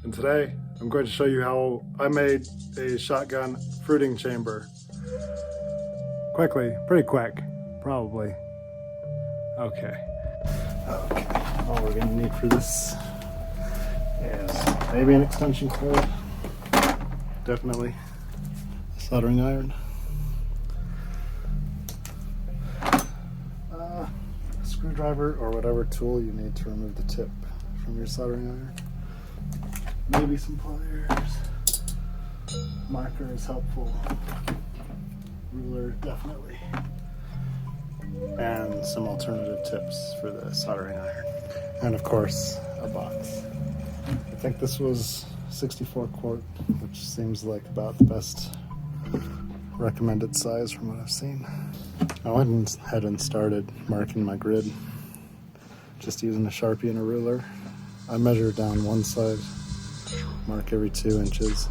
and today I'm going to show you how I made a shotgun fruiting chamber. Quickly, pretty quick, probably. Okay. All we're gonna need for this is maybe an extension cord, definitely a soldering iron, a screwdriver or whatever tool you need to remove the tip from your soldering iron, maybe some pliers, marker is helpful, ruler definitely, and some alternative tips for the soldering iron, and of course a box. I think this was 64 quart, which seems like about the best recommended size from what I've seen. I went ahead and started marking my grid just using a Sharpie and a ruler. I measure down one side, mark every 2 inches,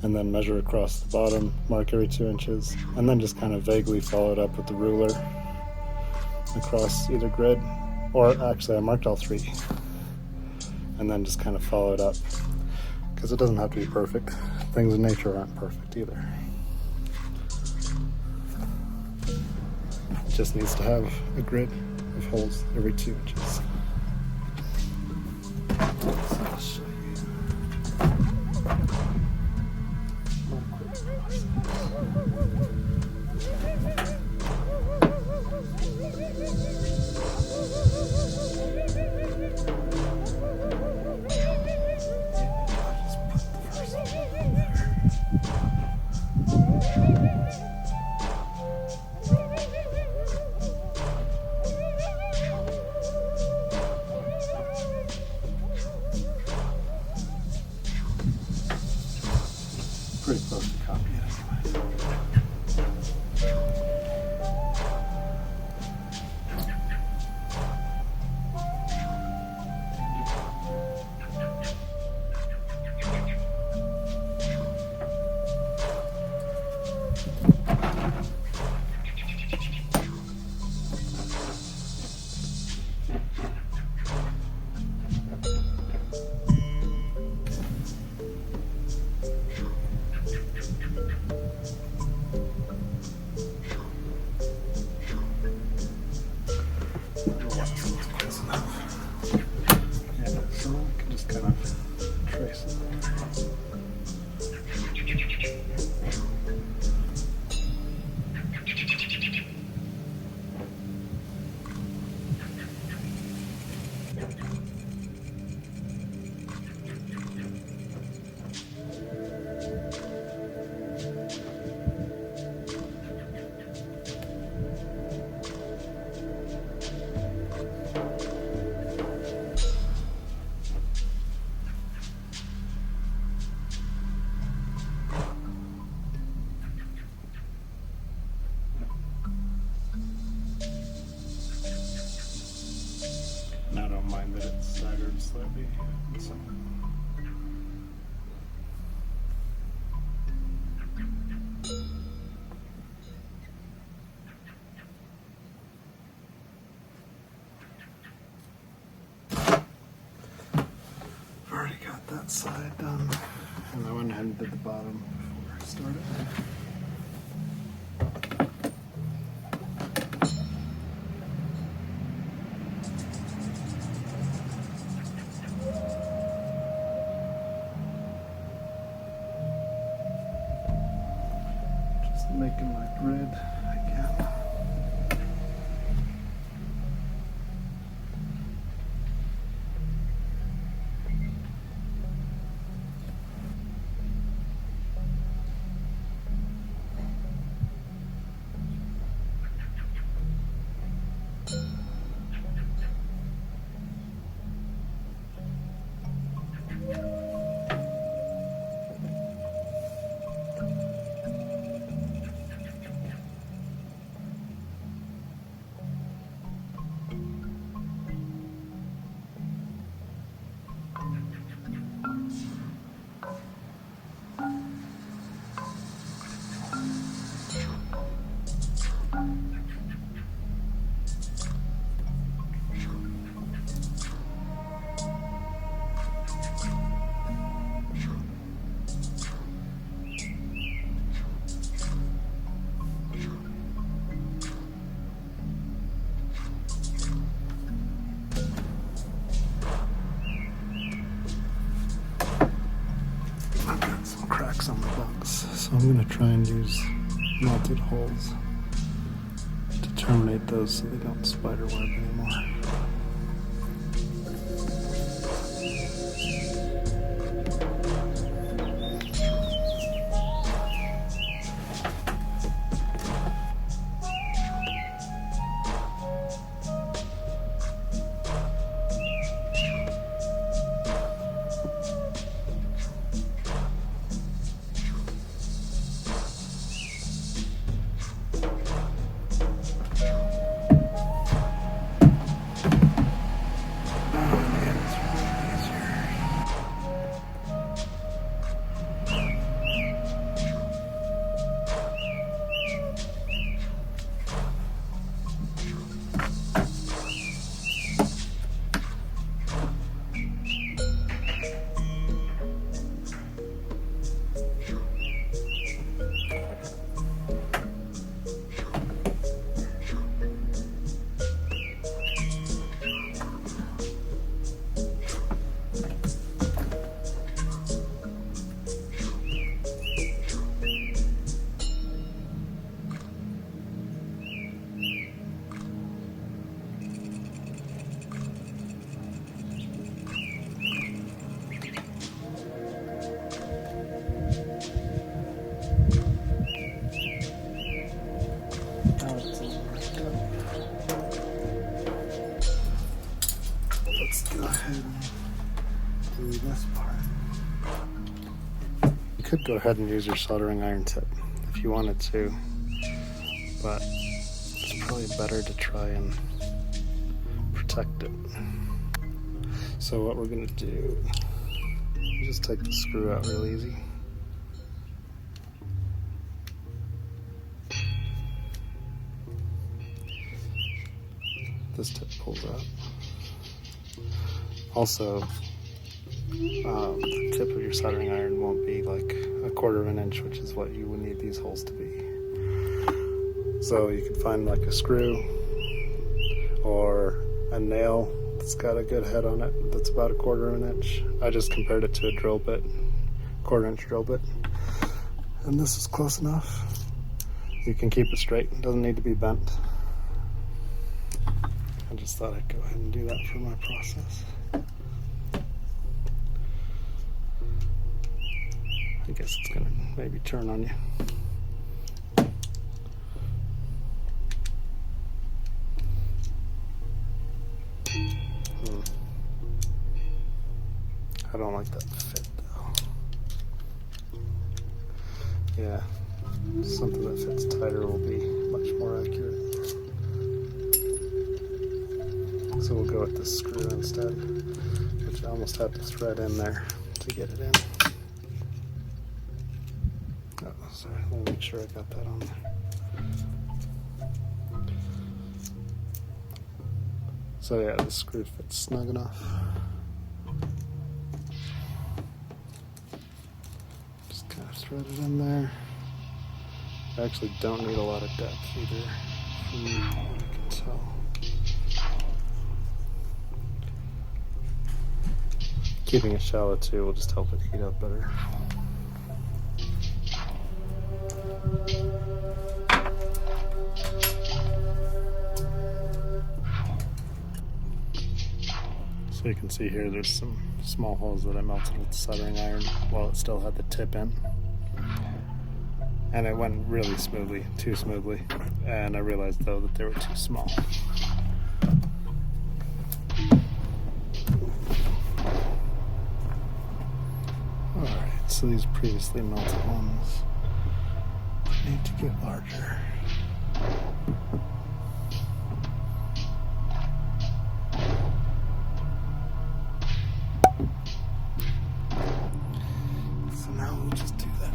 and then measure across the bottom, mark every 2 inches, and then just kind of vaguely follow it up with the ruler across either grid, or actually I marked all 3, and then just kind of follow it up, because it doesn't have to be perfect. Things in nature aren't perfect either. It just needs to have a grid of holes every 2 inches. So I'll show you. Pretty close to copy it anyway. I don't mind that it's staggered slightly. So. I've already got that side done, and I went ahead and did the bottom before I started. Making my grid again. I'm going to try and use melted holes to terminate those so they don't spider web anymore. Let's go ahead and do this part. You could go ahead and use your soldering iron tip if you wanted to, but it's probably better to try and protect it. So what we're going to do, just take the screw out real easy. This tip pulls out. Also, the tip of your soldering iron won't be like 1/4 of an inch, which is what you would need these holes to be. So you could find like a screw or a nail that's got a good head on it that's about 1/4 of an inch. I just compared it to a drill bit, 1/4 inch drill bit. And this is close enough. You can keep it straight, it doesn't need to be bent. I just thought I'd go ahead and do that for my process. I guess it's gonna maybe turn on you. I don't like that fit though. Yeah, something that fits tighter will be much more accurate. So we'll go with this screw instead, which I almost had to thread in there to get it in. Oh, sorry, let me make sure I got that on there. So yeah, the screw fits snug enough. Just kind of thread it in there. I actually don't need a lot of depth either, from what I can tell. Keeping it shallow too will just help it heat up better. So you can see here there's some small holes that I melted with the soldering iron while it still had the tip in. And it went really smoothly, too smoothly. And I realized though that they were too small. Alright, so these previously melted ones need to get larger. So now we'll just do that.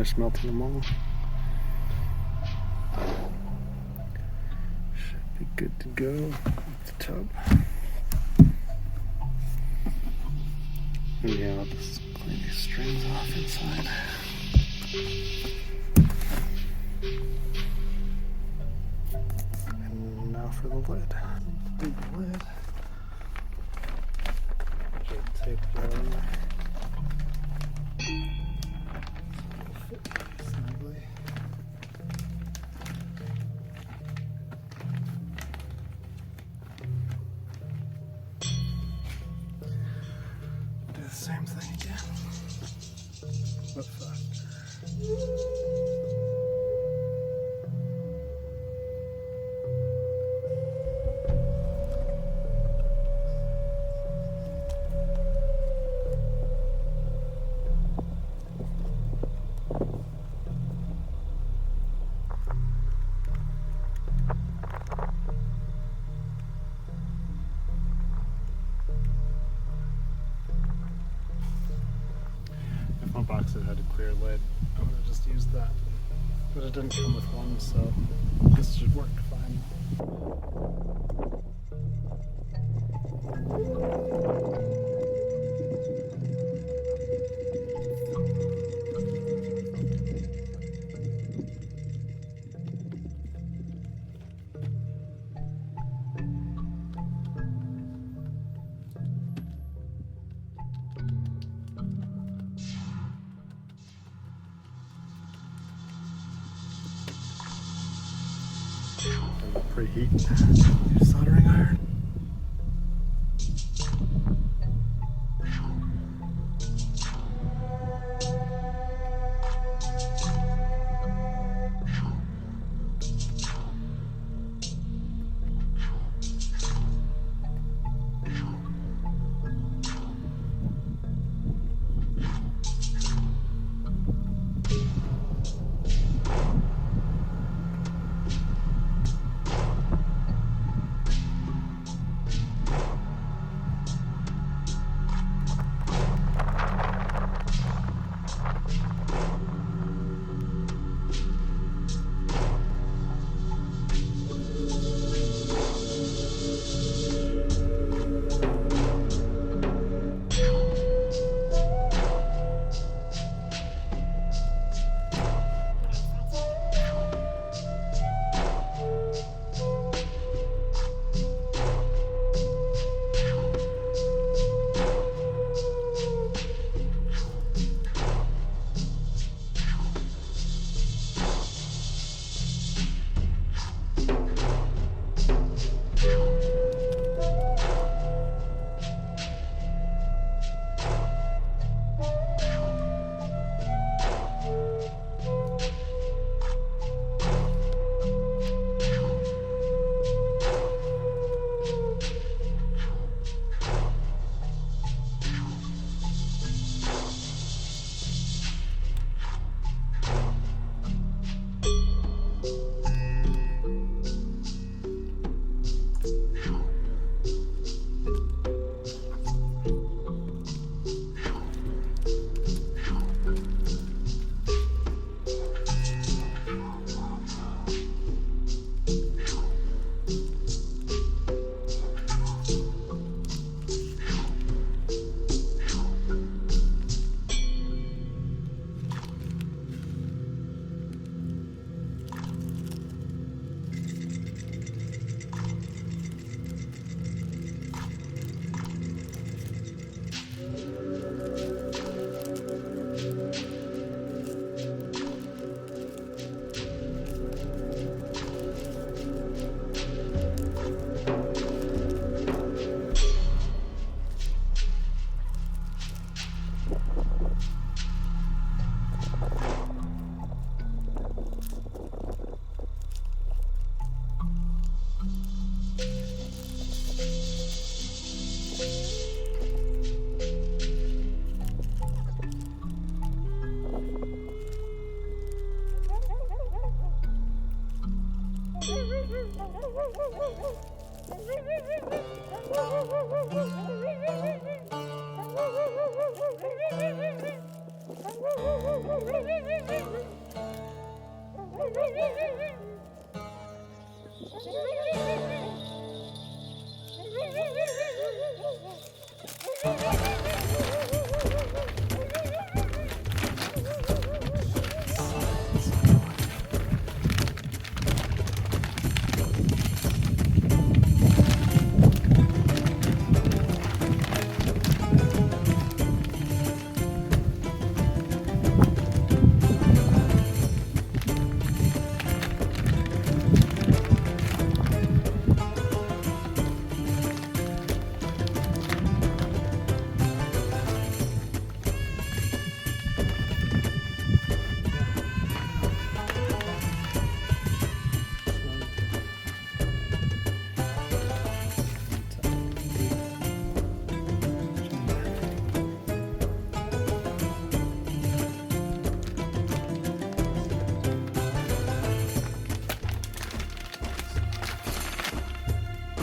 finished melting them all. Should be good to go with the tub. And yeah, I'll just clean these strings off inside. And now for the lid. Big lid. Just tape it on. Fit snugly. Do the same thing again, but faster. If my box had had a clear lid, I would have just used that. But it didn't come with one, so this should work fine. Preheat your soldering iron.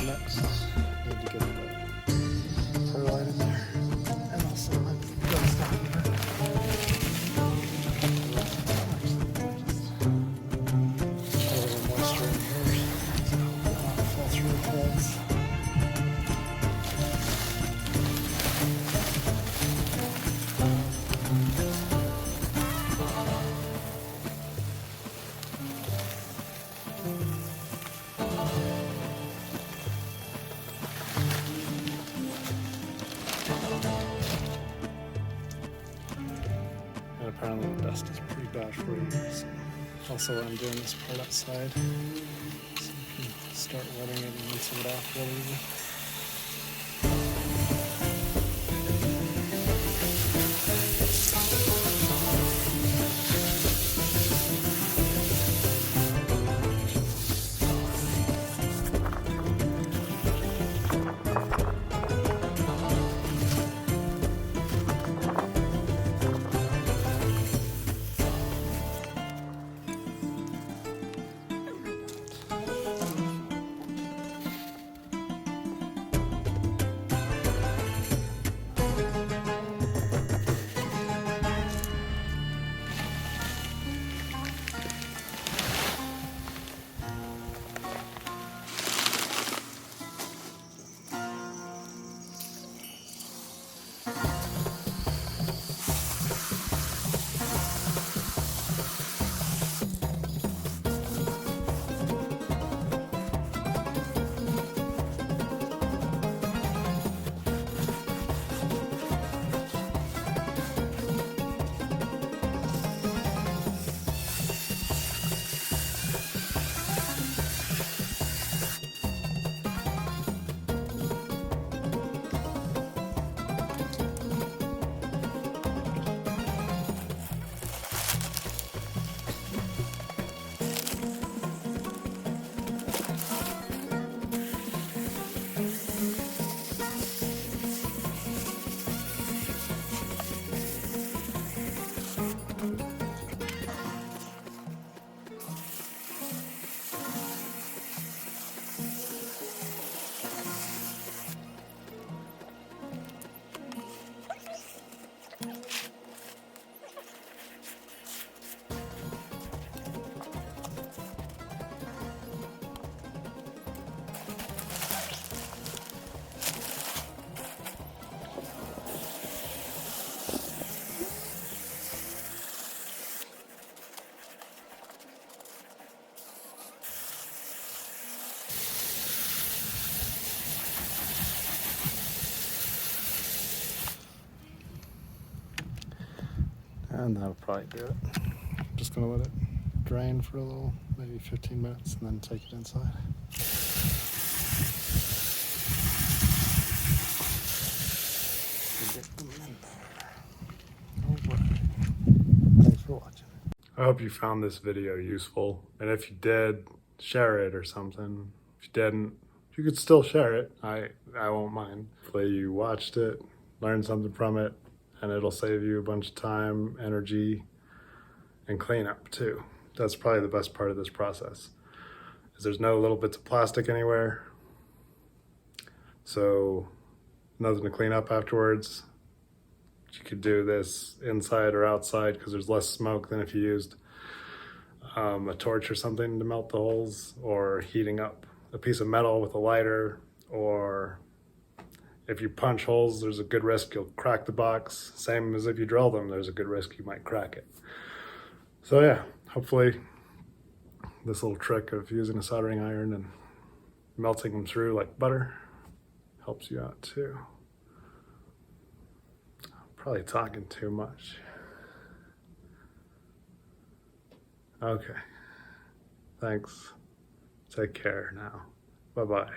Next, need to get the perlite in there, and also let the stop here. A little moisture in here, so it will not fall through the holes. And apparently the dust is pretty bad for you. So also I'm doing this part outside, so you can start wetting it and rinsing it off really easy. And that'll probably do it. Just gonna let it drain for a little, maybe 15 minutes, and then take it inside. Get them in there. All right. Thanks for watching. I hope you found this video useful, and if you did, share it or something. If you didn't, you could still share it. I won't mind. Hopefully you watched it, learned something from it, and it'll save you a bunch of time, energy, and cleanup too. That's probably the best part of this process, is there's no little bits of plastic anywhere, so nothing to clean up afterwards. You could do this inside or outside because there's less smoke than if you used a torch or something to melt the holes, or heating up a piece of metal with a lighter, or if you punch holes, there's a good risk you'll crack the box. Same as if you drill them, there's a good risk you might crack it. So yeah, hopefully this little trick of using a soldering iron and melting them through like butter helps you out too. Probably talking too much. Okay. Thanks. Take care now. Bye-bye.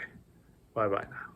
Bye-bye now.